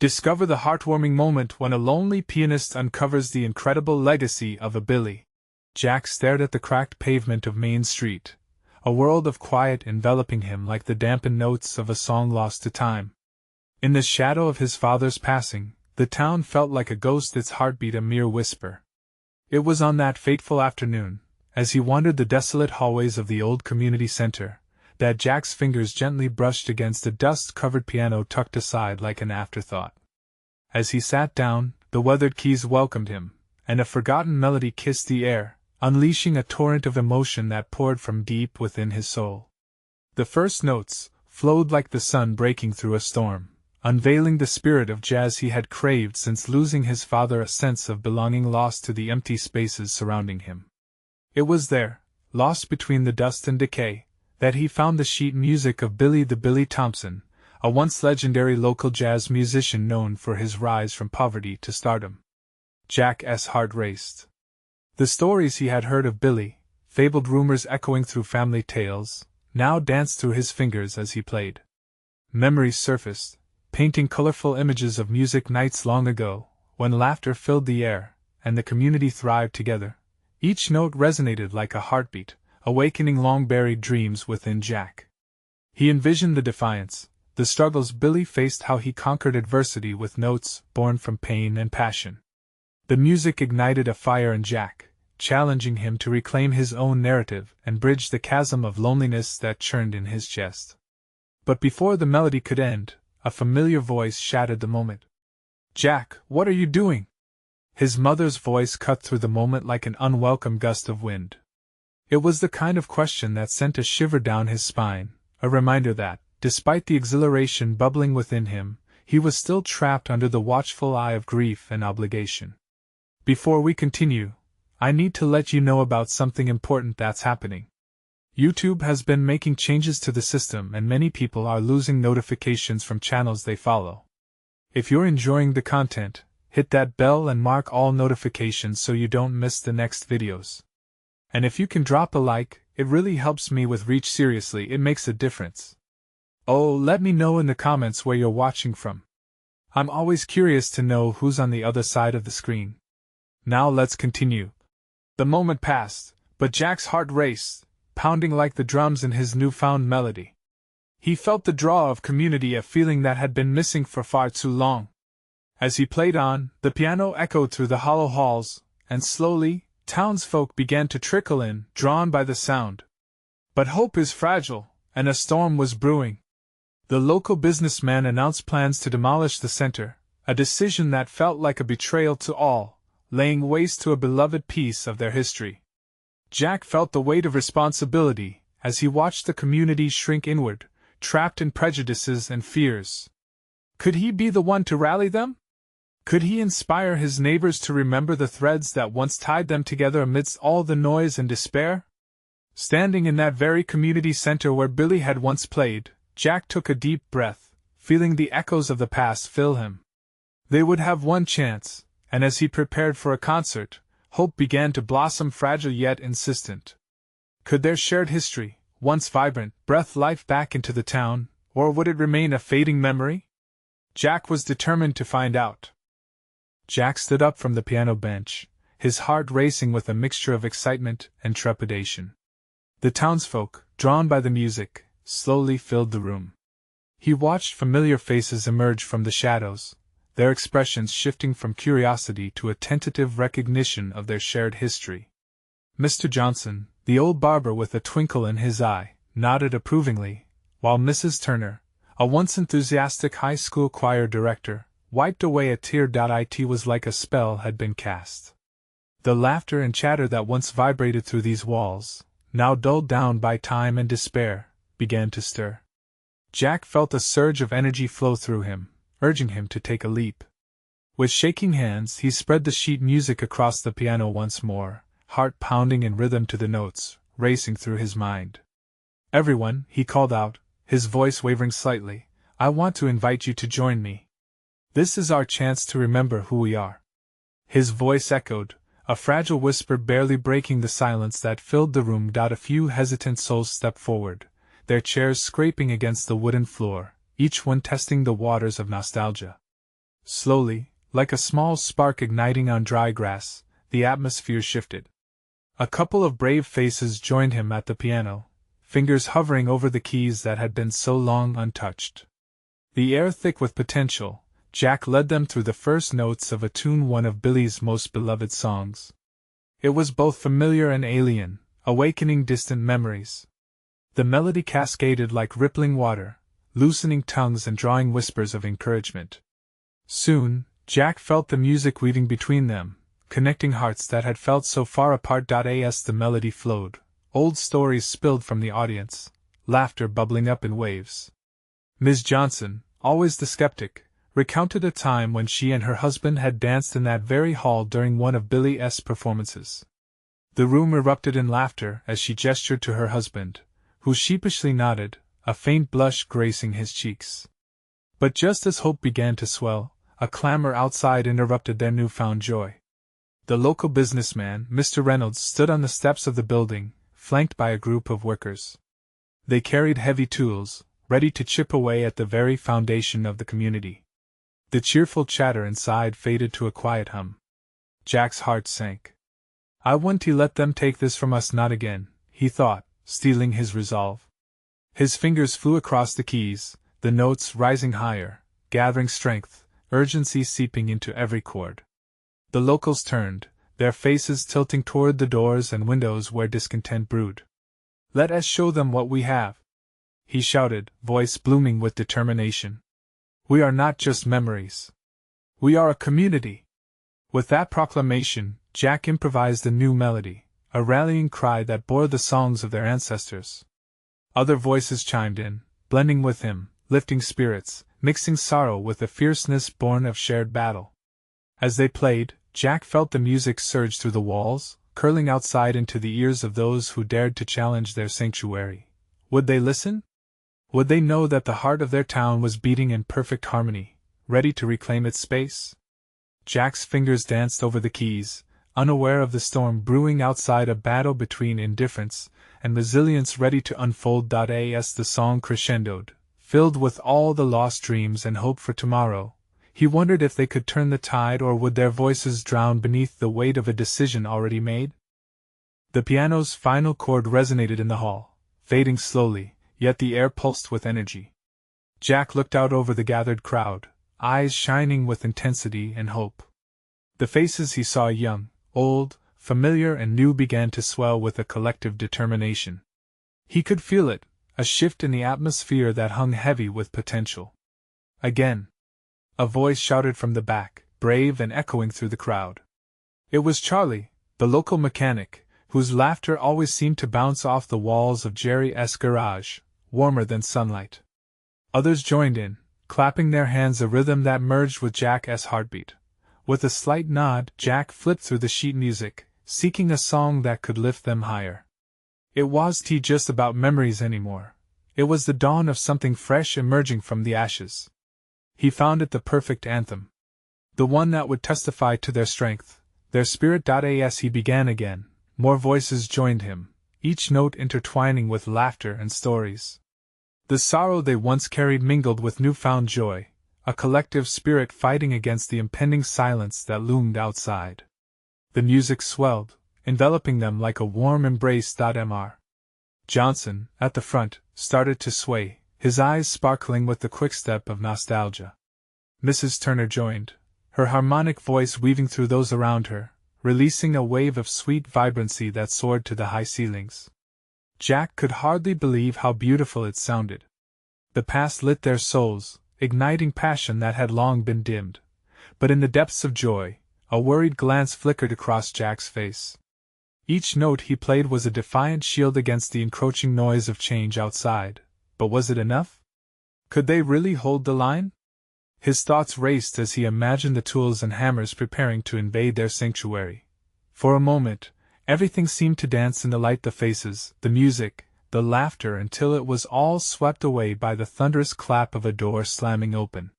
Discover the heartwarming moment when a lonely pianist uncovers the incredible legacy of a Billi. Jack stared at the cracked pavement of Main Street, a world of quiet enveloping him like the dampened notes of a song lost to time. In the shadow of his father's passing, the town felt like a ghost, its heartbeat a mere whisper. It was on that fateful afternoon, as he wandered the desolate hallways of the old community center, that Jack's fingers gently brushed against a dust-covered piano tucked aside like an afterthought. As he sat down, the weathered keys welcomed him, and a forgotten melody kissed the air, unleashing a torrent of emotion that poured from deep within his soul. The first notes flowed like the sun breaking through a storm, unveiling the spirit of jazz he had craved since losing his father, a sense of belonging lost to the empty spaces surrounding him. It was there, lost between the dust and decay, that he found the sheet music of Billi the Billi Thompson, a once legendary local jazz musician known for his rise from poverty to stardom. Jack's heart raced. The stories he had heard of Billi, fabled rumors echoing through family tales, now danced through his fingers as he played. Memories surfaced, painting colorful images of music nights long ago, when laughter filled the air, and the community thrived together. Each note resonated like a heartbeat, awakening long-buried dreams within Jack. He envisioned the defiance, the struggles Billi faced, how he conquered adversity with notes born from pain and passion. The music ignited a fire in Jack, challenging him to reclaim his own narrative and bridge the chasm of loneliness that churned in his chest. But before the melody could end, a familiar voice shattered the moment. "Jack, what are you doing?" His mother's voice cut through the moment like an unwelcome gust of wind. It was the kind of question that sent a shiver down his spine, a reminder that, despite the exhilaration bubbling within him, he was still trapped under the watchful eye of grief and obligation. Before we continue, I need to let you know about something important that's happening. YouTube has been making changes to the system, and many people are losing notifications from channels they follow. If you're enjoying the content, hit that bell and mark all notifications so you don't miss the next videos. And if you can drop a like, it really helps me with reach. Seriously, it makes a difference. Oh, let me know in the comments where you're watching from. I'm always curious to know who's on the other side of the screen. Now let's continue. The moment passed, but Jack's heart raced, pounding like the drums in his newfound melody. He felt the draw of community, a feeling that had been missing for far too long. As he played on, the piano echoed through the hollow halls, and slowly, townsfolk began to trickle in, drawn by the sound. But hope is fragile, and a storm was brewing. The local businessman announced plans to demolish the center, a decision that felt like a betrayal to all, laying waste to a beloved piece of their history. Jack felt the weight of responsibility as he watched the community shrink inward, trapped in prejudices and fears. Could he be the one to rally them? Could he inspire his neighbors to remember the threads that once tied them together amidst all the noise and despair? Standing in that very community center where Billi had once played, Jack took a deep breath, feeling the echoes of the past fill him. They would have one chance, and as he prepared for a concert, hope began to blossom, fragile yet insistent. Could their shared history, once vibrant, breathe life back into the town, or would it remain a fading memory? Jack was determined to find out. Jack stood up from the piano bench, his heart racing with a mixture of excitement and trepidation. The townsfolk, drawn by the music, slowly filled the room. He watched familiar faces emerge from the shadows, their expressions shifting from curiosity to a tentative recognition of their shared history. Mr. Johnson, the old barber with a twinkle in his eye, nodded approvingly, while Mrs. Turner, a once enthusiastic high school choir director, wiped away a tear. It was like a spell had been cast. The laughter and chatter that once vibrated through these walls, now dulled down by time and despair, began to stir. Jack felt a surge of energy flow through him, urging him to take a leap. With shaking hands, he spread the sheet music across the piano once more, heart pounding in rhythm to the notes racing through his mind. "Everyone," he called out, his voice wavering slightly, "I want to invite you to join me. This is our chance to remember who we are." His voice echoed, a fragile whisper barely breaking the silence that filled the room. A few hesitant souls stepped forward, their chairs scraping against the wooden floor, each one testing the waters of nostalgia. Slowly, like a small spark igniting on dry grass, the atmosphere shifted. A couple of brave faces joined him at the piano, fingers hovering over the keys that had been so long untouched. The air thick with potential, Jack led them through the first notes of a tune, one of Billi's most beloved songs. It was both familiar and alien, awakening distant memories. The melody cascaded like rippling water, loosening tongues and drawing whispers of encouragement. Soon, Jack felt the music weaving between them, connecting hearts that had felt so far apart. As the melody flowed, old stories spilled from the audience, laughter bubbling up in waves. Ms. Johnson, always the skeptic, recounted a time when she and her husband had danced in that very hall during one of Billi's performances. The room erupted in laughter as she gestured to her husband, who sheepishly nodded, a faint blush gracing his cheeks. But just as hope began to swell, a clamor outside interrupted their newfound joy. The local businessman, Mr. Reynolds, stood on the steps of the building, flanked by a group of workers. They carried heavy tools, ready to chip away at the very foundation of the community. The cheerful chatter inside faded to a quiet hum. Jack's heart sank. "I wouldn't let them take this from us, not again," he thought, steeling his resolve. His fingers flew across the keys, the notes rising higher, gathering strength, urgency seeping into every chord. The locals turned, their faces tilting toward the doors and windows where discontent brewed. "Let us show them what we have," he shouted, voice blooming with determination. "We are not just memories. We are a community." With that proclamation, Jack improvised a new melody, a rallying cry that bore the songs of their ancestors. Other voices chimed in, blending with him, lifting spirits, mixing sorrow with the fierceness born of shared battle. As they played, Jack felt the music surge through the walls, curling outside into the ears of those who dared to challenge their sanctuary. Would they listen? Would they know that the heart of their town was beating in perfect harmony, ready to reclaim its space? Jack's fingers danced over the keys, unaware of the storm brewing outside, a battle between indifference and resilience ready to unfold. As the song crescendoed, filled with all the lost dreams and hope for tomorrow, he wondered if they could turn the tide, or would their voices drown beneath the weight of a decision already made? The piano's final chord resonated in the hall, fading slowly, yet the air pulsed with energy. Jack looked out over the gathered crowd, eyes shining with intensity and hope. The faces he saw, young, old, familiar and new, began to swell with a collective determination. He could feel it, a shift in the atmosphere that hung heavy with potential. Again, a voice shouted from the back, brave and echoing through the crowd. It was Charlie, the local mechanic, whose laughter always seemed to bounce off the walls of Jerry's garage, warmer than sunlight. Others joined in, clapping their hands, a rhythm that merged with Jack's heartbeat. With a slight nod, Jack flipped through the sheet music, seeking a song that could lift them higher. It wasn't just about memories anymore. It was the dawn of something fresh emerging from the ashes. He found it the perfect anthem. The one that would testify to their strength, their spirit. As he began again, more voices joined him, each note intertwining with laughter and stories. The sorrow they once carried mingled with newfound joy, a collective spirit fighting against the impending silence that loomed outside. The music swelled, enveloping them like a warm embrace. Mr. Johnson, at the front, started to sway, his eyes sparkling with the quickstep of nostalgia. Mrs. Turner joined, her harmonic voice weaving through those around her, releasing a wave of sweet vibrancy that soared to the high ceilings. Jack could hardly believe how beautiful it sounded. The past lit their souls, igniting passion that had long been dimmed. But in the depths of joy, a worried glance flickered across Jack's face. Each note he played was a defiant shield against the encroaching noise of change outside. But was it enough? Could they really hold the line? His thoughts raced as he imagined the tools and hammers preparing to invade their sanctuary. For a moment, everything seemed to dance in the light, the faces, the music, the laughter, until it was all swept away by the thunderous clap of a door slamming open.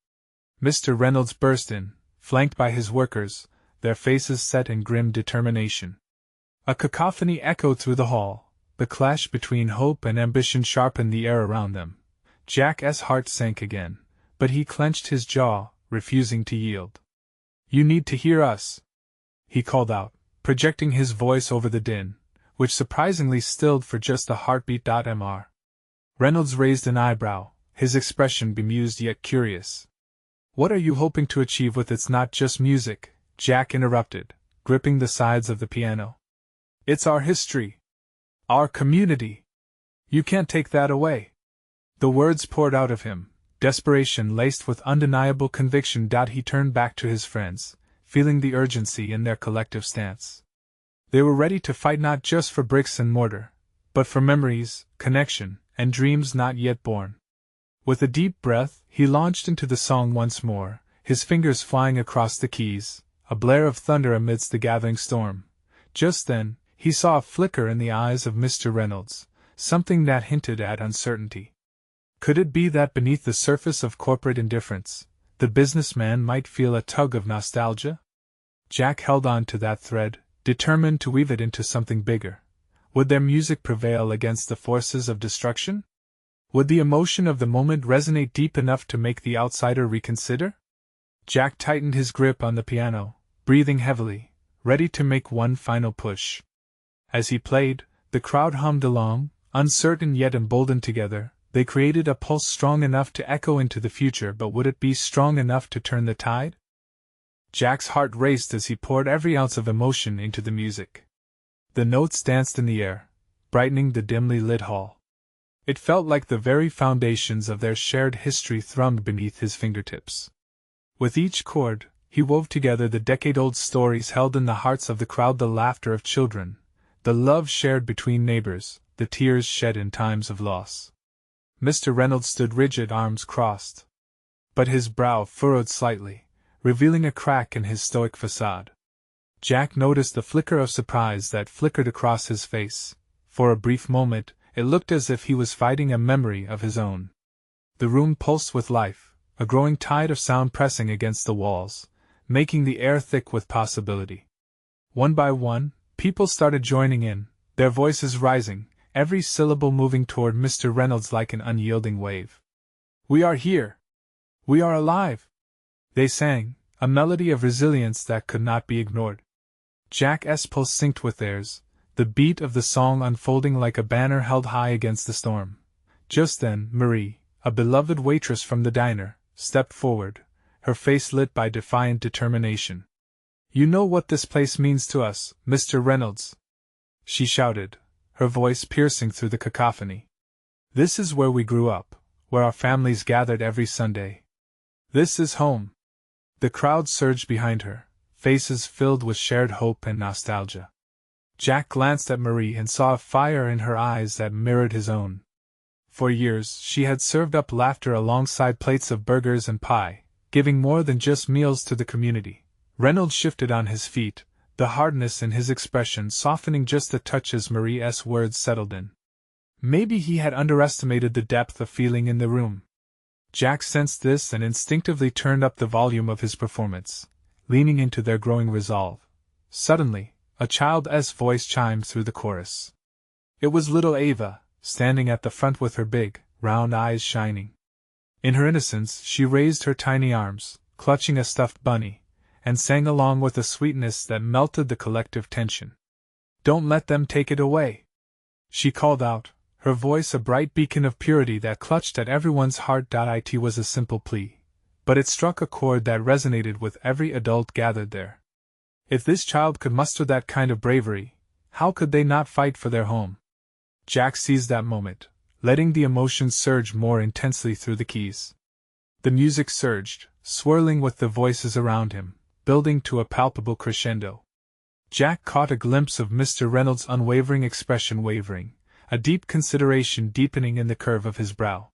Mr. Reynolds burst in, flanked by his workers, their faces set in grim determination. A cacophony echoed through the hall, the clash between hope and ambition sharpened the air around them. Jack's heart sank again, but he clenched his jaw, refusing to yield. "You need to hear us," he called out, projecting his voice over the din, which surprisingly stilled for just a heartbeat. Mr. Reynolds raised an eyebrow, his expression bemused yet curious. "What are you hoping to achieve with It's not just music," Jack interrupted, gripping the sides of the piano. "It's our history. Our community. You can't take that away." The words poured out of him, desperation laced with undeniable conviction. He turned back to his friends, feeling the urgency in their collective stance. They were ready to fight not just for bricks and mortar, but for memories, connection, and dreams not yet born. With a deep breath, he launched into the song once more, his fingers flying across the keys, a blare of thunder amidst the gathering storm. Just then, he saw a flicker in the eyes of Mr. Reynolds, something that hinted at uncertainty. Could it be that beneath the surface of corporate indifference, the businessman might feel a tug of nostalgia? Jack held on to that thread, determined to weave it into something bigger. Would their music prevail against the forces of destruction? Would the emotion of the moment resonate deep enough to make the outsider reconsider? Jack tightened his grip on the piano, breathing heavily, ready to make one final push. As he played, the crowd hummed along, uncertain yet emboldened together. They created a pulse strong enough to echo into the future, but would it be strong enough to turn the tide? Jack's heart raced as he poured every ounce of emotion into the music. The notes danced in the air, brightening the dimly lit hall. It felt like the very foundations of their shared history thrummed beneath his fingertips. With each chord, he wove together the decade-old stories held in the hearts of the crowd, the laughter of children, the love shared between neighbors, the tears shed in times of loss. Mr. Reynolds stood rigid, arms crossed. But his brow furrowed slightly, revealing a crack in his stoic facade. Jack noticed the flicker of surprise that flickered across his face. For a brief moment, it looked as if he was fighting a memory of his own. The room pulsed with life, a growing tide of sound pressing against the walls, making the air thick with possibility. One by one, people started joining in, their voices rising, every syllable moving toward Mr. Reynolds like an unyielding wave. "We are here! We are alive!" they sang, a melody of resilience that could not be ignored. Jack's pulse synced with theirs, the beat of the song unfolding like a banner held high against the storm. Just then, Marie, a beloved waitress from the diner, stepped forward, her face lit by defiant determination. "You know what this place means to us, Mr. Reynolds," she shouted, her voice piercing through the cacophony. "This is where we grew up, where our families gathered every Sunday. This is home." The crowd surged behind her, faces filled with shared hope and nostalgia. Jack glanced at Marie and saw a fire in her eyes that mirrored his own. For years she had served up laughter alongside plates of burgers and pie, giving more than just meals to the community. Reynolds shifted on his feet, the hardness in his expression softening just a touch as Marie's words settled in. Maybe he had underestimated the depth of feeling in the room. Jack sensed this and instinctively turned up the volume of his performance, leaning into their growing resolve. Suddenly, a child's voice chimed through the chorus. It was little Ava, standing at the front with her big, round eyes shining. In her innocence, she raised her tiny arms, clutching a stuffed bunny, and sang along with a sweetness that melted the collective tension. "Don't let them take it away," she called out, her voice a bright beacon of purity that clutched at everyone's heart. It was a simple plea, but it struck a chord that resonated with every adult gathered there. If this child could muster that kind of bravery, how could they not fight for their home? Jack seized that moment, letting the emotions surge more intensely through the keys. The music surged, swirling with the voices around him, building to a palpable crescendo. Jack caught a glimpse of Mr. Reynolds' unwavering expression wavering, a deep consideration deepening in the curve of his brow.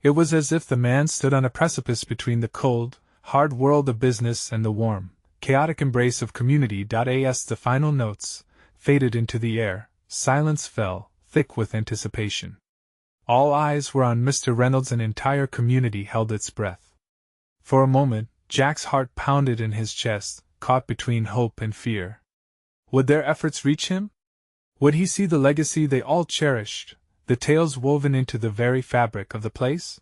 It was as if the man stood on a precipice between the cold, hard world of business and the warm, chaotic embrace of community. As the final notes faded into the air, silence fell, thick with anticipation. All eyes were on Mr. Reynolds, and entire community held its breath. For a moment, Jack's heart pounded in his chest, caught between hope and fear. Would their efforts reach him? Would he see the legacy they all cherished, the tales woven into the very fabric of the place?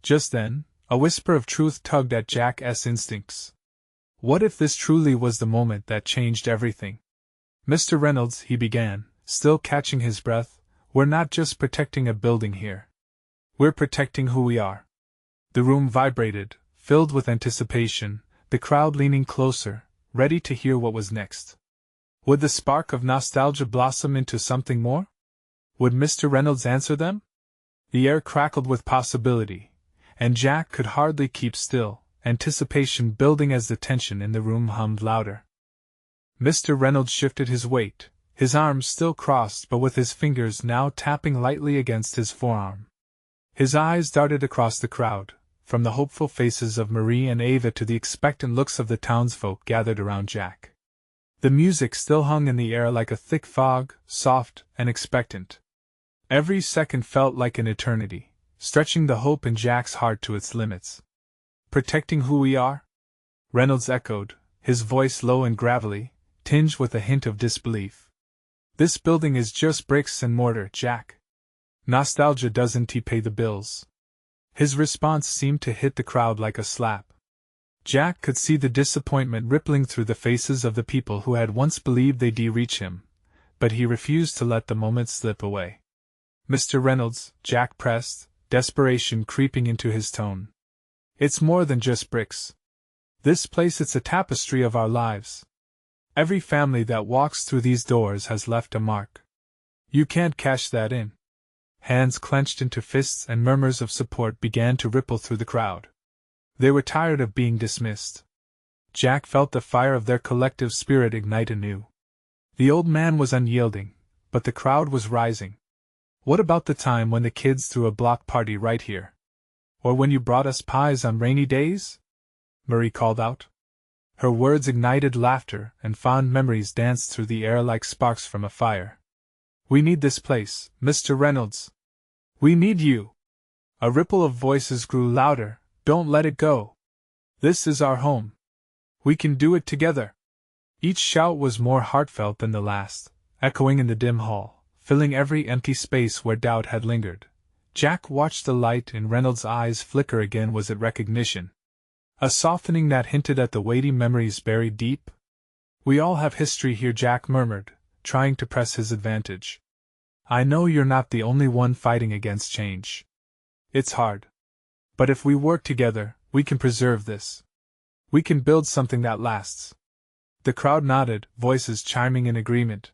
Just then, A whisper of truth tugged at Jack's instincts. What if this truly was the moment that changed everything? Mr. Reynolds, he began, still catching his breath, we're not just protecting a building here. We're protecting who we are. The room vibrated, filled with anticipation, the crowd leaning closer, ready to hear what was next. Would the spark of nostalgia blossom into something more? Would Mr. Reynolds answer them? The air crackled with possibility, and Jack could hardly keep still, anticipation building as the tension in the room hummed louder. Mr. Reynolds shifted his weight, his arms still crossed but with his fingers now tapping lightly against his forearm. His eyes darted across the crowd, from the hopeful faces of Marie and Ava to the expectant looks of the townsfolk gathered around Jack. The music still hung in the air like a thick fog, soft and expectant. Every second felt like an eternity, stretching the hope in Jack's heart to its limits. Protecting who we are? Reynolds echoed, his voice low and gravelly, tinged with a hint of disbelief. This building is just bricks and mortar, Jack. Nostalgia doesn't pay the bills. His response seemed to hit the crowd like a slap. Jack could see the disappointment rippling through the faces of the people who had once believed they'd reach him, but he refused to let the moment slip away. Mr. Reynolds, Jack pressed, desperation creeping into his tone. It's more than just bricks. This place, it's a tapestry of our lives. Every family that walks through these doors has left a mark. You can't cash that in. Hands clenched into fists and murmurs of support began to ripple through the crowd. They were tired of being dismissed. Jack felt the fire of their collective spirit ignite anew. The old man was unyielding, but the crowd was rising. What about the time when the kids threw a block party right here? Or when you brought us pies on rainy days? Marie called out. Her words ignited laughter, and fond memories danced through the air like sparks from a fire. We need this place, Mr. Reynolds. We need you. A ripple of voices grew louder. Don't let it go. This is our home. We can do it together. Each shout was more heartfelt than the last, echoing in the dim hall, filling every empty space where doubt had lingered. Jack watched the light in Reynolds' eyes flicker again. Was it recognition? A softening that hinted at the weighty memories buried deep? We all have history here, Jack murmured, trying to press his advantage. I know you're not the only one fighting against change. It's hard. But if we work together, we can preserve this. We can build something that lasts. The crowd nodded, voices chiming in agreement.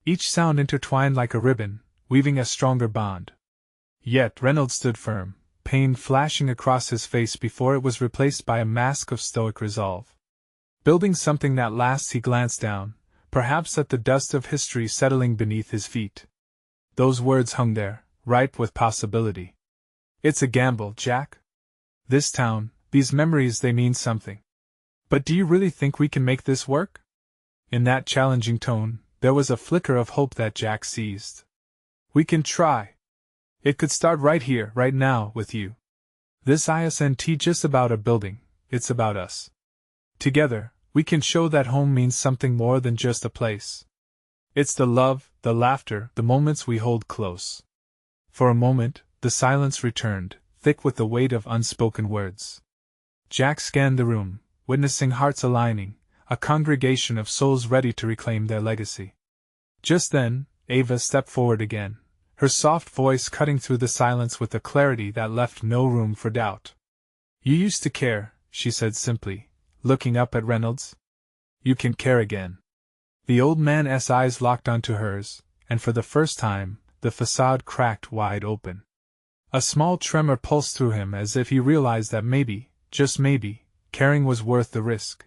Each sound intertwined like a ribbon, weaving a stronger bond. Yet Reynolds stood firm, pain flashing across his face before it was replaced by a mask of stoic resolve. Building something that lasts, he glanced down, perhaps at the dust of history settling beneath his feet. Those words hung there, ripe with possibility. It's a gamble, Jack. This town, these memories, they mean something. But do you really think we can make this work? In that challenging tone, there was a flicker of hope that Jack seized. We can try. It could start right here, right now, with you. This isn't just about a building, it's about us. Together, we can show that home means something more than just a place. It's the love, the laughter, the moments we hold close. For a moment, the silence returned, thick with the weight of unspoken words. Jack scanned the room, witnessing hearts aligning, a congregation of souls ready to reclaim their legacy. Just then, Ava stepped forward again, her soft voice cutting through the silence with a clarity that left no room for doubt. You used to care, she said simply, looking up at Reynolds. You can care again. The old man's eyes locked onto hers, and for the first time, the facade cracked wide open. A small tremor pulsed through him as if he realized that maybe, just maybe, caring was worth the risk.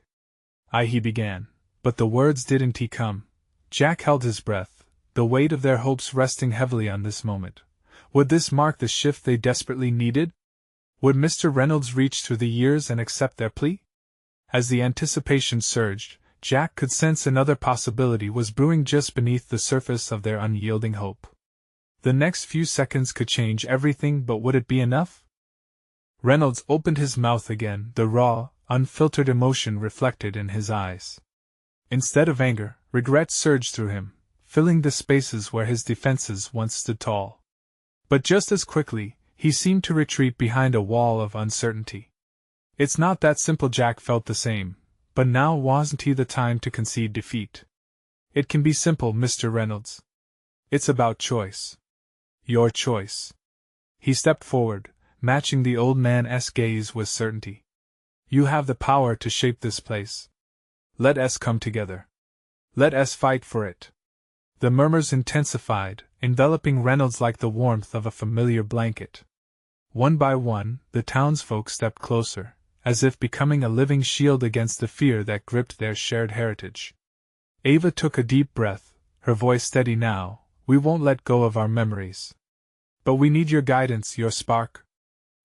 He began, but the words didn't come. Jack held his breath, the weight of their hopes resting heavily on this moment. Would this mark the shift they desperately needed? Would Mr. Reynolds reach through the years and accept their plea? As the anticipation surged, Jack could sense another possibility was brewing just beneath the surface of their unyielding hope. The next few seconds could change everything, but would it be enough? Reynolds opened his mouth again, the raw, unfiltered emotion reflected in his eyes. Instead of anger, regret surged through him, filling the spaces where his defenses once stood tall. But just as quickly, he seemed to retreat behind a wall of uncertainty. It's not that simple. Jack felt the same, but now wasn't he the time to concede defeat. It can be simple, Mr. Reynolds. It's about choice. Your choice. He stepped forward, matching the old man's gaze with certainty. You have the power to shape this place. Let us come together. Let us fight for it. The murmurs intensified, enveloping Reynolds like the warmth of a familiar blanket. One by one, the townsfolk stepped closer, as if becoming a living shield against the fear that gripped their shared heritage. Ava took a deep breath, her voice steady now. We won't let go of our memories. But we need your guidance, your spark.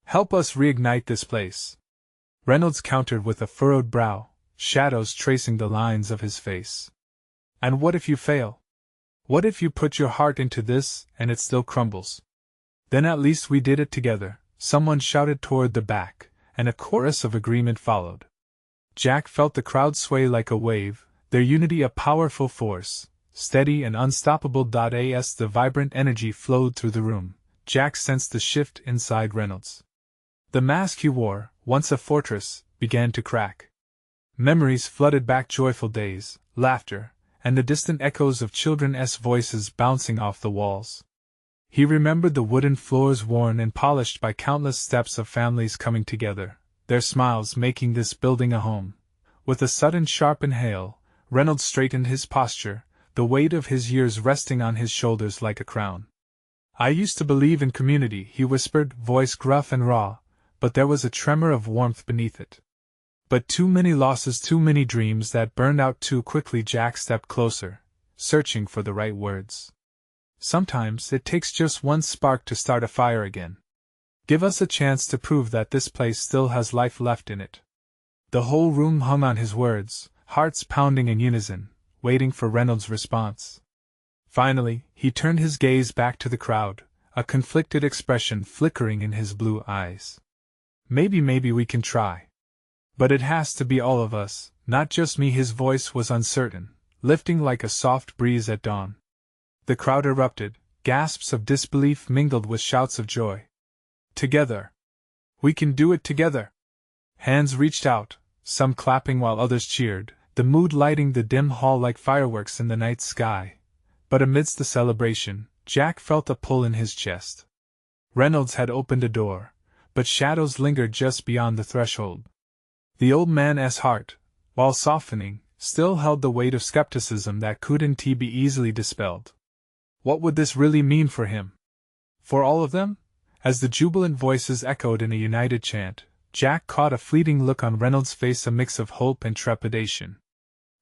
Help us reignite this place. Reynolds countered with a furrowed brow, shadows tracing the lines of his face. And what if you fail? What if you put your heart into this and it still crumbles? Then at least we did it together, someone shouted toward the back, and a chorus of agreement followed. Jack felt the crowd sway like a wave, their unity a powerful force, steady and unstoppable. As the vibrant energy flowed through the room, Jack sensed the shift inside Reynolds. The mask he wore, once a fortress, began to crack. Memories flooded back, joyful days, laughter, and the distant echoes of children's voices bouncing off the walls. He remembered the wooden floors worn and polished by countless steps of families coming together, their smiles making this building a home. With a sudden sharp inhale, Reynolds straightened his posture, the weight of his years resting on his shoulders like a crown. I used to believe in community, he whispered, voice gruff and raw, but there was a tremor of warmth beneath it. But too many losses, too many dreams that burned out too quickly. Jack stepped closer, searching for the right words. Sometimes it takes just one spark to start a fire again. Give us a chance to prove that this place still has life left in it. The whole room hung on his words, hearts pounding in unison, waiting for Reynolds' response. Finally, he turned his gaze back to the crowd, a conflicted expression flickering in his blue eyes. Maybe we can try. But it has to be all of us, not just me. His voice was uncertain, lifting like a soft breeze at dawn. The crowd erupted, gasps of disbelief mingled with shouts of joy. Together. We can do it together. Hands reached out, some clapping while others cheered, the mood lighting the dim hall like fireworks in the night sky. But amidst the celebration, Jack felt a pull in his chest. Reynolds had opened a door, but shadows lingered just beyond the threshold. The old man's heart, while softening, still held the weight of skepticism that couldn't be easily dispelled. What would this really mean for him? For all of them? As the jubilant voices echoed in a united chant, Jack caught a fleeting look on Reynolds' face, a mix of hope and trepidation.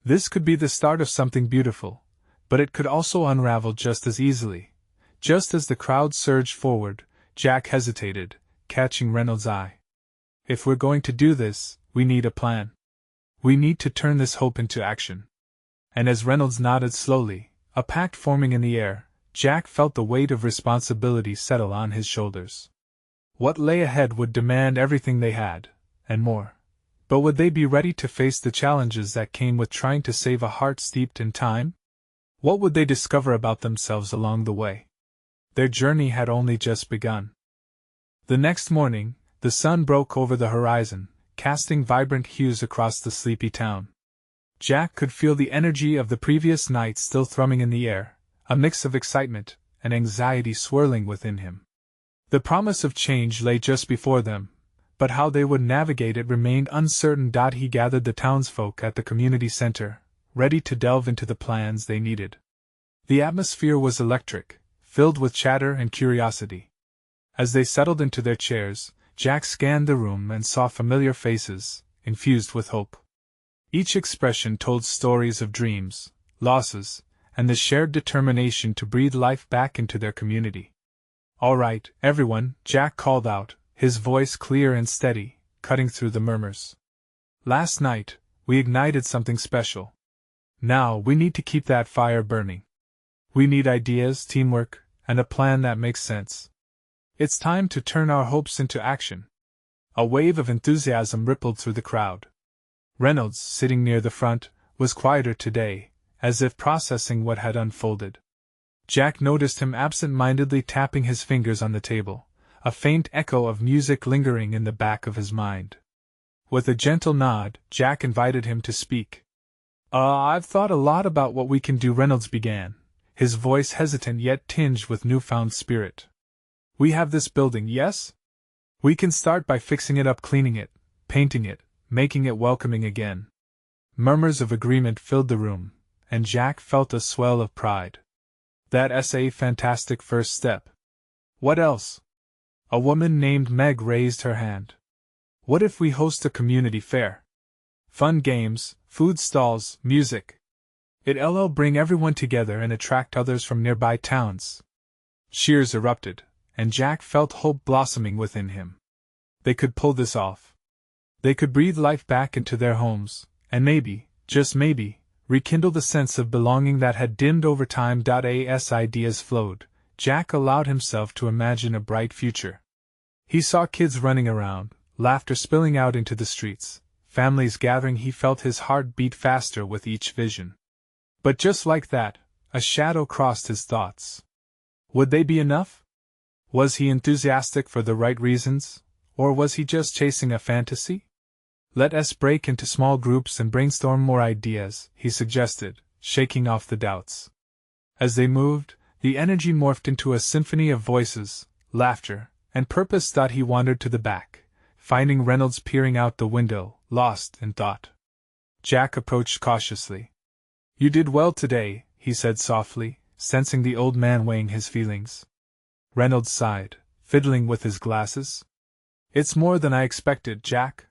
This could be the start of something beautiful, but it could also unravel just as easily. Just as the crowd surged forward, Jack hesitated, catching Reynolds' eye. If we're going to do this, we need a plan. We need to turn this hope into action. And as Reynolds nodded slowly, a pact forming in the air, Jack felt the weight of responsibility settle on his shoulders. What lay ahead would demand everything they had, and more. But would they be ready to face the challenges that came with trying to save a heart steeped in time? What would they discover about themselves along the way? Their journey had only just begun. The next morning, the sun broke over the horizon, casting vibrant hues across the sleepy town. Jack could feel the energy of the previous night still thrumming in the air, a mix of excitement and anxiety swirling within him. The promise of change lay just before them, but how they would navigate it remained uncertain. He gathered the townsfolk at the community center, ready to delve into the plans they needed. The atmosphere was electric, filled with chatter and curiosity. As they settled into their chairs, Jack scanned the room and saw familiar faces, infused with hope. Each expression told stories of dreams, losses, and the shared determination to breathe life back into their community. "All right, everyone," Jack called out, his voice clear and steady, cutting through the murmurs. "Last night, we ignited something special. Now we need to keep that fire burning. We need ideas, teamwork, and a plan that makes sense. It's time to turn our hopes into action." A wave of enthusiasm rippled through the crowd. Reynolds, sitting near the front, was quieter today, as if processing what had unfolded. Jack noticed him absent-mindedly tapping his fingers on the table, a faint echo of music lingering in the back of his mind. With a gentle nod, Jack invited him to speak. I've thought a lot about what we can do," Reynolds began, his voice hesitant yet tinged with newfound spirit. "We have this building, yes? We can start by fixing it up, cleaning it, painting it, making it welcoming again." Murmurs of agreement filled the room, and Jack felt a swell of pride. That's a fantastic first step. What else? A woman named Meg raised her hand. What if we host a community fair? Fun games, food stalls, music. It'll bring everyone together and attract others from nearby towns. Cheers erupted, and Jack felt hope blossoming within him. They could pull this off. They could breathe life back into their homes, and maybe, just maybe, rekindle the sense of belonging that had dimmed over time. As ideas flowed, Jack allowed himself to imagine a bright future. He saw kids running around, laughter spilling out into the streets, families gathering. He felt his heart beat faster with each vision. But just like that, a shadow crossed his thoughts. Would they be enough? Was he enthusiastic for the right reasons, or was he just chasing a fantasy? "Let us break into small groups and brainstorm more ideas," he suggested, shaking off the doubts. As they moved, the energy morphed into a symphony of voices, laughter, and purpose. He wandered to the back, finding Reynolds peering out the window, lost in thought. Jack approached cautiously. "You did well today," he said softly, sensing the old man weighing his feelings. Reynolds sighed, fiddling with his glasses. "It's more than I expected, Jack.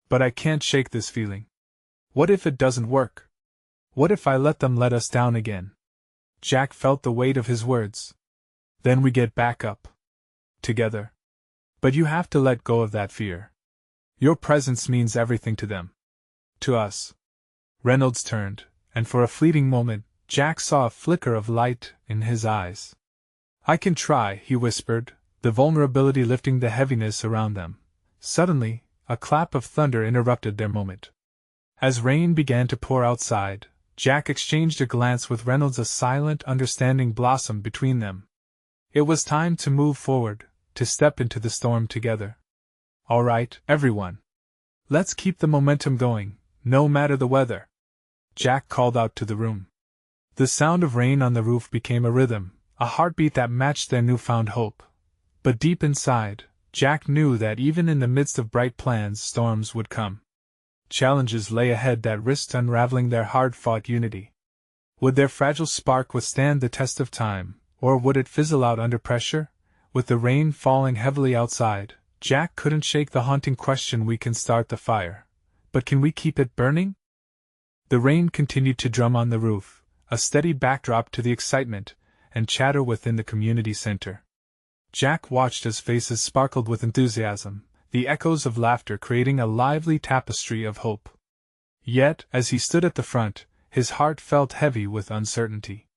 But I can't shake this feeling. What if it doesn't work? What if I let them let us down again?" Jack felt the weight of his words. "Then we get back up. Together. But you have to let go of that fear. Your presence means everything to them. To us." Reynolds turned, and for a fleeting moment, Jack saw a flicker of light in his eyes. "I can try," he whispered, the vulnerability lifting the heaviness around them. Suddenly, a clap of thunder interrupted their moment. As rain began to pour outside, Jack exchanged a glance with Reynolds. A silent understanding blossomed between them. It was time to move forward, to step into the storm together. "All right, everyone. Let's keep the momentum going, no matter the weather," Jack called out to the room. The sound of rain on the roof became a rhythm, a heartbeat that matched their newfound hope. But deep inside, Jack knew that even in the midst of bright plans, storms would come. Challenges lay ahead that risked unraveling their hard-fought unity. Would their fragile spark withstand the test of time, or would it fizzle out under pressure? With the rain falling heavily outside, Jack couldn't shake the haunting question: we can start the fire, but can we keep it burning? The rain continued to drum on the roof, a steady backdrop to the excitement and chatter within the community center. Jack watched as faces sparkled with enthusiasm, the echoes of laughter creating a lively tapestry of hope. Yet, as he stood at the front, his heart felt heavy with uncertainty.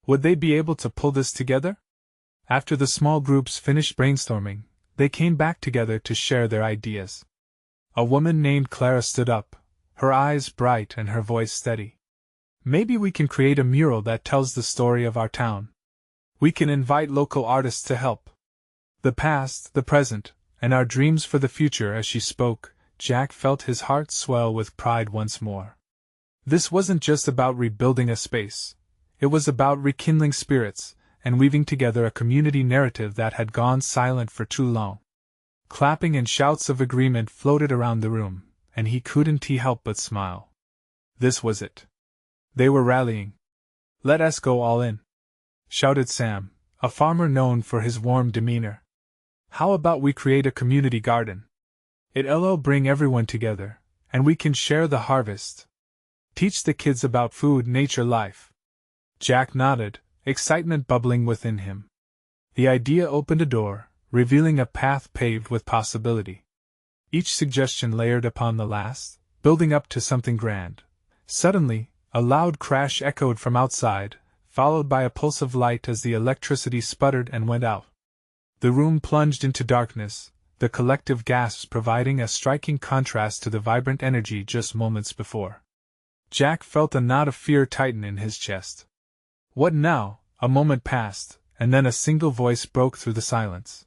Would they be able to pull this together? After the small groups finished brainstorming, they came back together to share their ideas. A woman named Clara stood up, her eyes bright and her voice steady. "Maybe we can create a mural that tells the story of our town. We can invite local artists to help. The past, the present, and our dreams for the future." As she spoke, Jack felt his heart swell with pride once more. This wasn't just about rebuilding a space. It was about rekindling spirits, and weaving together a community narrative that had gone silent for too long. Clapping and shouts of agreement floated around the room, and he couldn't help but smile. This was it. They were rallying. "Let us go all in," shouted Sam, a farmer known for his warm demeanor. "How about we create a community garden? It'll bring everyone together, and we can share the harvest. Teach the kids about food, nature, life." Jack nodded, excitement bubbling within him. The idea opened a door, revealing a path paved with possibility. Each suggestion layered upon the last, building up to something grand. Suddenly, a loud crash echoed from outside, followed by a pulse of light as the electricity sputtered and went out. The room plunged into darkness, the collective gasps providing a striking contrast to the vibrant energy just moments before. Jack felt a knot of fear tighten in his chest. What now? A moment passed, and then a single voice broke through the silence.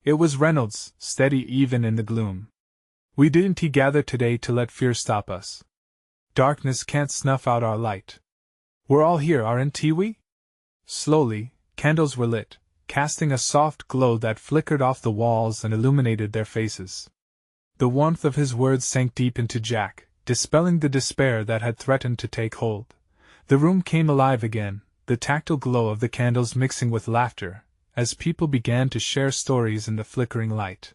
It was Reynolds, steady even in the gloom. "We didn't gather today to let fear stop us. Darkness can't snuff out our light. We're all here, aren't we?" Slowly, candles were lit, casting a soft glow that flickered off the walls and illuminated their faces. The warmth of his words sank deep into Jack, dispelling the despair that had threatened to take hold. The room came alive again, the tactile glow of the candles mixing with laughter, as people began to share stories in the flickering light.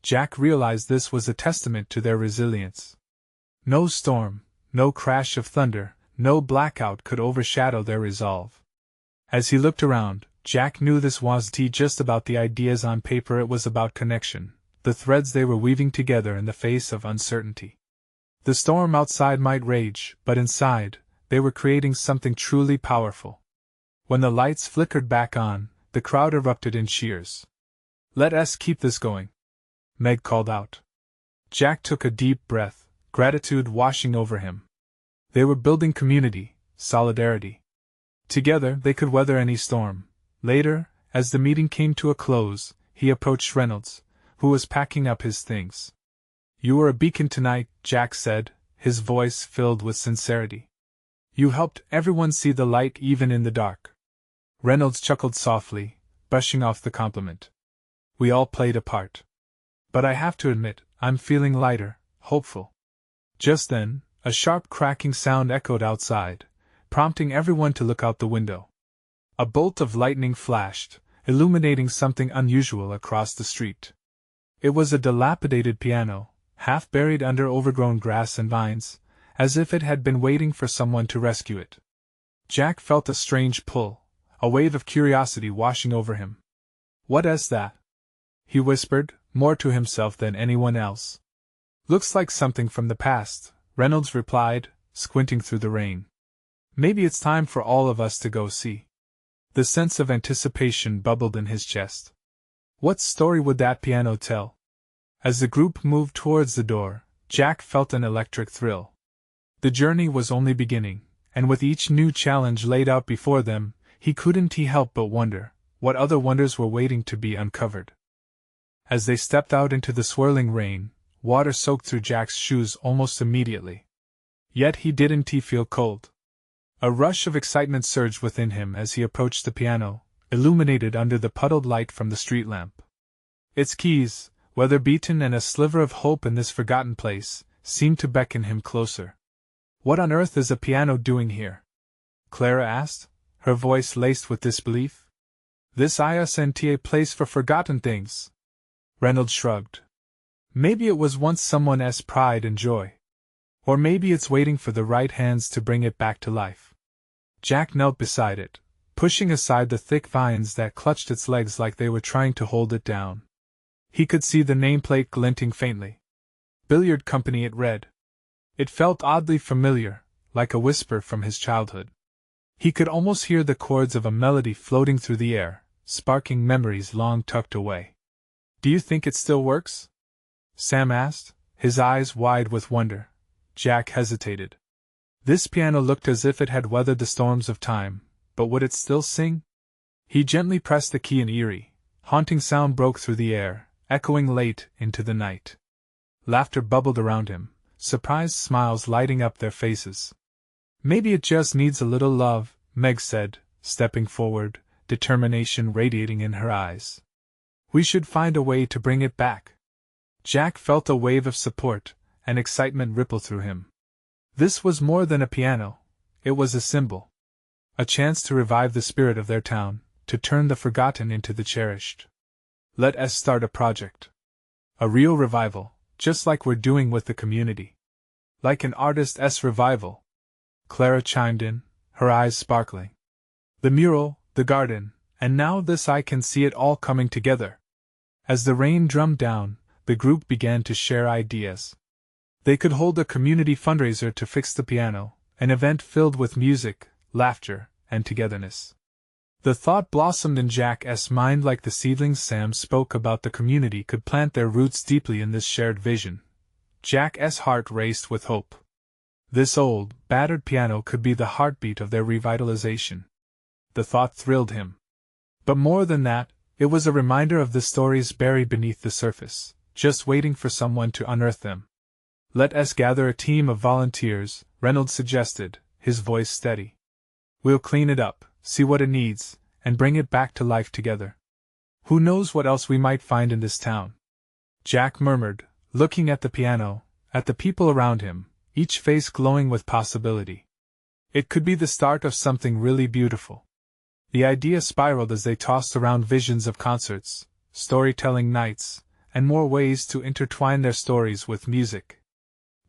Jack realized this was a testament to their resilience. No storm, no crash of thunder, no blackout could overshadow their resolve. As he looked around, Jack knew this wasn't just about the ideas on paper, it was about connection, the threads they were weaving together in the face of uncertainty. The storm outside might rage, but inside, they were creating something truly powerful. When the lights flickered back on, the crowd erupted in cheers. "Let us keep this going," Meg called out. Jack took a deep breath, gratitude washing over him. They were building community, solidarity. Together they could weather any storm. Later, as the meeting came to a close, he approached Reynolds, who was packing up his things. "You were a beacon tonight," Jack said, his voice filled with sincerity. "You helped everyone see the light even in the dark." Reynolds chuckled softly, brushing off the compliment. "We all played a part. But I have to admit, I'm feeling lighter, hopeful." Just then, a sharp cracking sound echoed outside, prompting everyone to look out the window. A bolt of lightning flashed, illuminating something unusual across the street. It was a dilapidated piano, half buried under overgrown grass and vines, as if it had been waiting for someone to rescue it. Jack felt a strange pull, a wave of curiosity washing over him. "What is that?" he whispered, more to himself than anyone else. "Looks like something from the past," Reynolds replied, squinting through the rain. "Maybe it's time for all of us to go see." The sense of anticipation bubbled in his chest. What story would that piano tell? As the group moved towards the door, Jack felt an electric thrill. The journey was only beginning, and with each new challenge laid out before them, he couldn't help but wonder what other wonders were waiting to be uncovered. As they stepped out into the swirling rain, water soaked through Jack's shoes almost immediately. Yet he didn't feel cold. A rush of excitement surged within him as he approached the piano, illuminated under the puddled light from the street lamp. Its keys, weather-beaten and a sliver of hope in this forgotten place, seemed to beckon him closer. "What on earth is a piano doing here?" Clara asked, her voice laced with disbelief. "This isn't a place for forgotten things." Reynolds shrugged. "Maybe it was once someone's pride and joy. Or maybe it's waiting for the right hands to bring it back to life." Jack knelt beside it, pushing aside the thick vines that clutched its legs like they were trying to hold it down. He could see the nameplate glinting faintly. "Billiard Company," it read. It felt oddly familiar, like a whisper from his childhood. He could almost hear the chords of a melody floating through the air, sparking memories long tucked away. "Do you think it still works?" Sam asked, his eyes wide with wonder. Jack hesitated. This piano looked as if it had weathered the storms of time, but would it still sing? He gently pressed the key, and eerie, haunting sound broke through the air, echoing late into the night. Laughter bubbled around him, surprised smiles lighting up their faces. "Maybe it just needs a little love," Meg said, stepping forward, determination radiating in her eyes. "We should find a way to bring it back." Jack felt a wave of support and excitement ripple through him. This was more than a piano, it was a symbol. A chance to revive the spirit of their town, to turn the forgotten into the cherished. "Let us start a project. A real revival, just like we're doing with the community." "Like an artist's revival," Clara chimed in, her eyes sparkling. "The mural, the garden, and now this, I can see it all coming together." As the rain drummed down, the group began to share ideas. They could hold a community fundraiser to fix the piano, an event filled with music, laughter, and togetherness. The thought blossomed in Jack's mind like the seedlings Sam spoke about. The community could plant their roots deeply in this shared vision. Jack's heart raced with hope. This old, battered piano could be the heartbeat of their revitalization. The thought thrilled him. But more than that, It was a reminder of the stories buried beneath the surface, just waiting for someone to unearth them. "Let us gather a team of volunteers," Reynolds suggested, his voice steady. "We'll clean it up, see what it needs, and bring it back to life together. Who knows what else we might find in this town?" Jack murmured, looking at the piano, at the people around him, each face glowing with possibility. It could be the start of something really beautiful. The idea spiraled as they tossed around visions of concerts, storytelling nights, and more ways to intertwine their stories with music.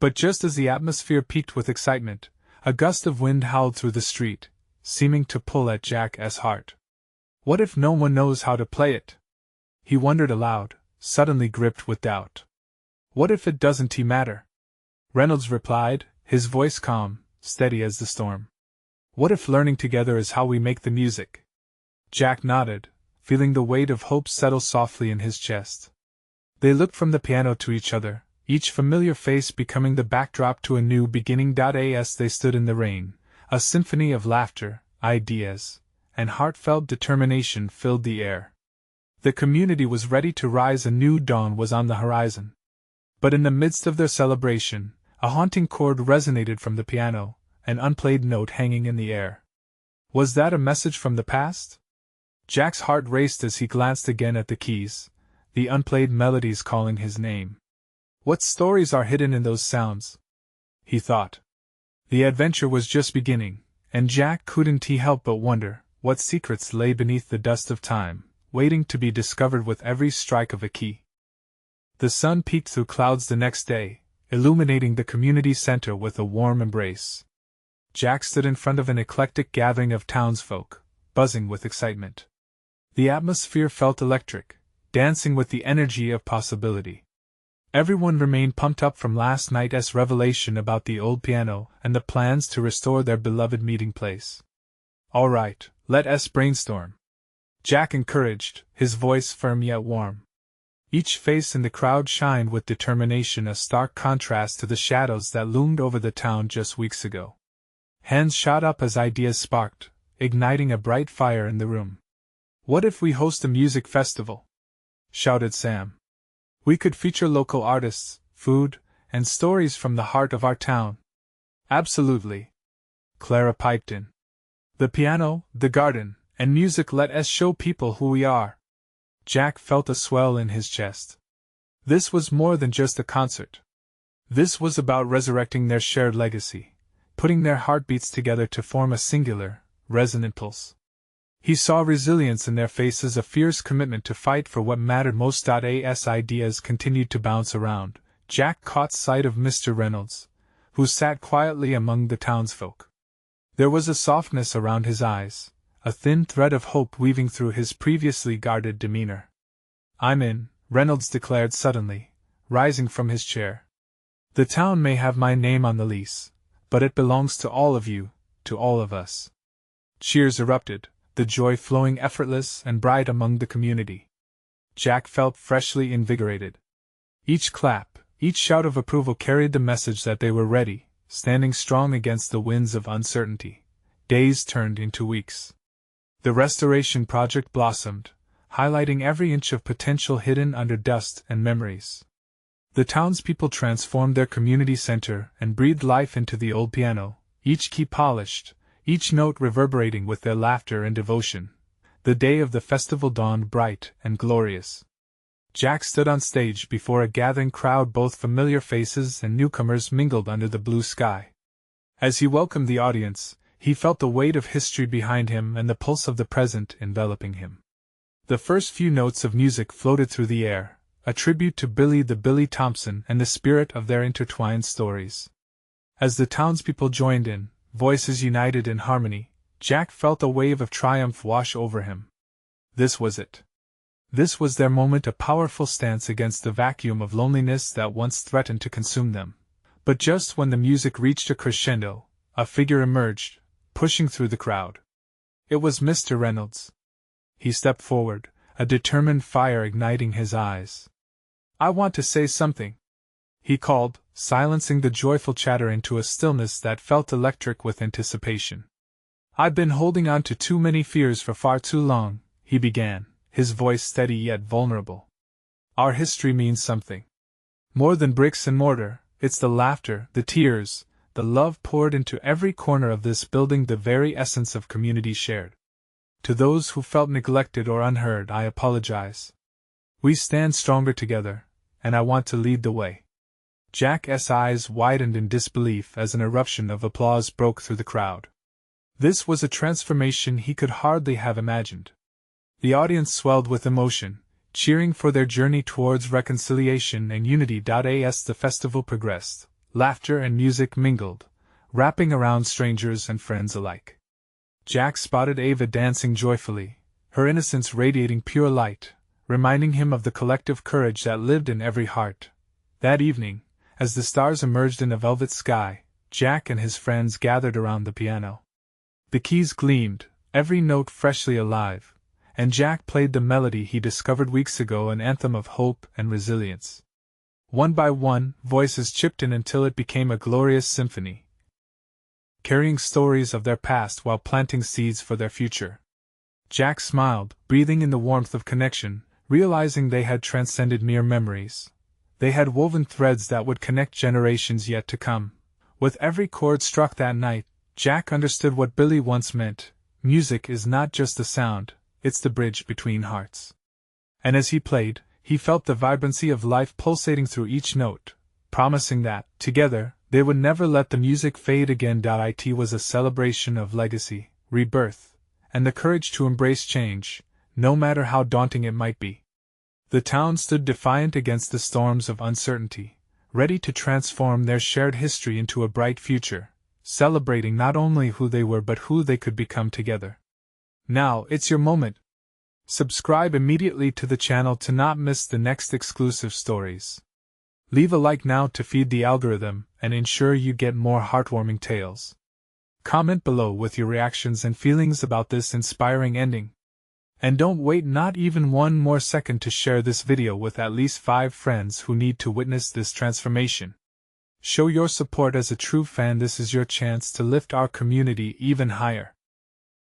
But just as the atmosphere peaked with excitement, a gust of wind howled through the street, seeming to pull at Jack's heart. What if no one knows how to play it? He wondered aloud, suddenly gripped with doubt. What if it doesn't matter? Reynolds replied, his voice calm, steady as the storm. What if learning together is how we make the music? Jack nodded, feeling the weight of hope settle softly in his chest. They looked from the piano to each other, each familiar face becoming the backdrop to a new beginning. As they stood in the rain, a symphony of laughter, ideas, and heartfelt determination filled the air. The community was ready to rise, a new dawn was on the horizon. But in the midst of their celebration, a haunting chord resonated from the piano, an unplayed note hanging in the air. Was that a message from the past? Jack's heart raced as he glanced again at the keys, the unplayed melodies calling his name. What stories are hidden in those sounds? He thought. The adventure was just beginning, and Jack couldn't help but wonder what secrets lay beneath the dust of time, waiting to be discovered with every strike of a key. The sun peeked through clouds the next day, illuminating the community center with a warm embrace. Jack stood in front of an eclectic gathering of townsfolk, buzzing with excitement. The atmosphere felt electric, dancing with the energy of possibility. Everyone remained pumped up from last night's revelation about the old piano and the plans to restore their beloved meeting place. "All right, let us brainstorm," Jack encouraged, his voice firm yet warm. Each face in the crowd shined with determination, a stark contrast to the shadows that loomed over the town just weeks ago. Hands shot up as ideas sparked, igniting a bright fire in the room. "What if we host a music festival?" shouted Sam. "We could feature local artists, food, and stories from the heart of our town." "Absolutely," Clara piped in. "The piano, the garden, and music, let us show people who we are." Jack felt a swell in his chest. This was more than just a concert. This was about resurrecting their shared legacy, putting their heartbeats together to form a singular, resonant pulse. He saw resilience in their faces, a fierce commitment to fight for what mattered most. As ideas continued to bounce around, Jack caught sight of Mr. Reynolds, who sat quietly among the townsfolk. There was a softness around his eyes, a thin thread of hope weaving through his previously guarded demeanor. "I'm in," Reynolds declared suddenly, rising from his chair. "The town may have my name on the lease, but it belongs to all of you, to all of us." Cheers erupted, the joy flowing effortless and bright among the community. Jack felt freshly invigorated. Each clap, each shout of approval carried the message that they were ready, standing strong against the winds of uncertainty. Days turned into weeks. The restoration project blossomed, highlighting every inch of potential hidden under dust and memories. The townspeople transformed their community center and breathed life into the old piano, each key polished, each note reverberating with their laughter and devotion. The day of the festival dawned bright and glorious. Jack stood on stage before a gathering crowd, both familiar faces and newcomers mingled under the blue sky. As he welcomed the audience, he felt the weight of history behind him and the pulse of the present enveloping him. The first few notes of music floated through the air, a tribute to Billi the Billy Thompson and the spirit of their intertwined stories. As the townspeople joined in, voices united in harmony, Jack felt a wave of triumph wash over him. This was it. This was their moment, a powerful stance against the vacuum of loneliness that once threatened to consume them. But just when the music reached a crescendo, a figure emerged, pushing through the crowd. It was Mr. Reynolds. He stepped forward, a determined fire igniting his eyes. "I want to say something," he called, silencing the joyful chatter into a stillness that felt electric with anticipation. "I've been holding on to too many fears for far too long," he began, his voice steady yet vulnerable. Our history means something. More than bricks and mortar, it's the laughter, the tears, the love poured into every corner of this building, the very essence of community shared. To those who felt neglected or unheard, I apologize. We stand stronger together, and I want to lead the way. Jack's eyes widened in disbelief as an eruption of applause broke through the crowd. This was a transformation he could hardly have imagined. The audience swelled with emotion, cheering for their journey towards reconciliation and unity. As the festival progressed, laughter and music mingled, wrapping around strangers and friends alike. Jack spotted Ava dancing joyfully, her innocence radiating pure light, reminding him of the collective courage that lived in every heart. That evening, as the stars emerged in a velvet sky, Jack and his friends gathered around the piano. The keys gleamed, every note freshly alive, and Jack played the melody he discovered weeks ago, an anthem of hope and resilience. One by one, voices chipped in until it became a glorious symphony, carrying stories of their past while planting seeds for their future. Jack smiled, breathing in the warmth of connection, realizing they had transcended mere memories. They had woven threads that would connect generations yet to come. With every chord struck that night, Jack understood what Billi once meant: music is not just a sound, it's the bridge between hearts. And as he played, he felt the vibrancy of life pulsating through each note, promising that, together, they would never let the music fade again. It was a celebration of legacy, rebirth, and the courage to embrace change, no matter how daunting it might be. The town stood defiant against the storms of uncertainty, ready to transform their shared history into a bright future, celebrating not only who they were but who they could become together. Now it's your moment. Subscribe immediately to the channel to not miss the next exclusive stories. Leave a like now to feed the algorithm and ensure you get more heartwarming tales. Comment below with your reactions and feelings about this inspiring ending. And don't wait not even one more second to share this video with at least 5 friends who need to witness this transformation. Show your support as a true fan. This is your chance to lift our community even higher.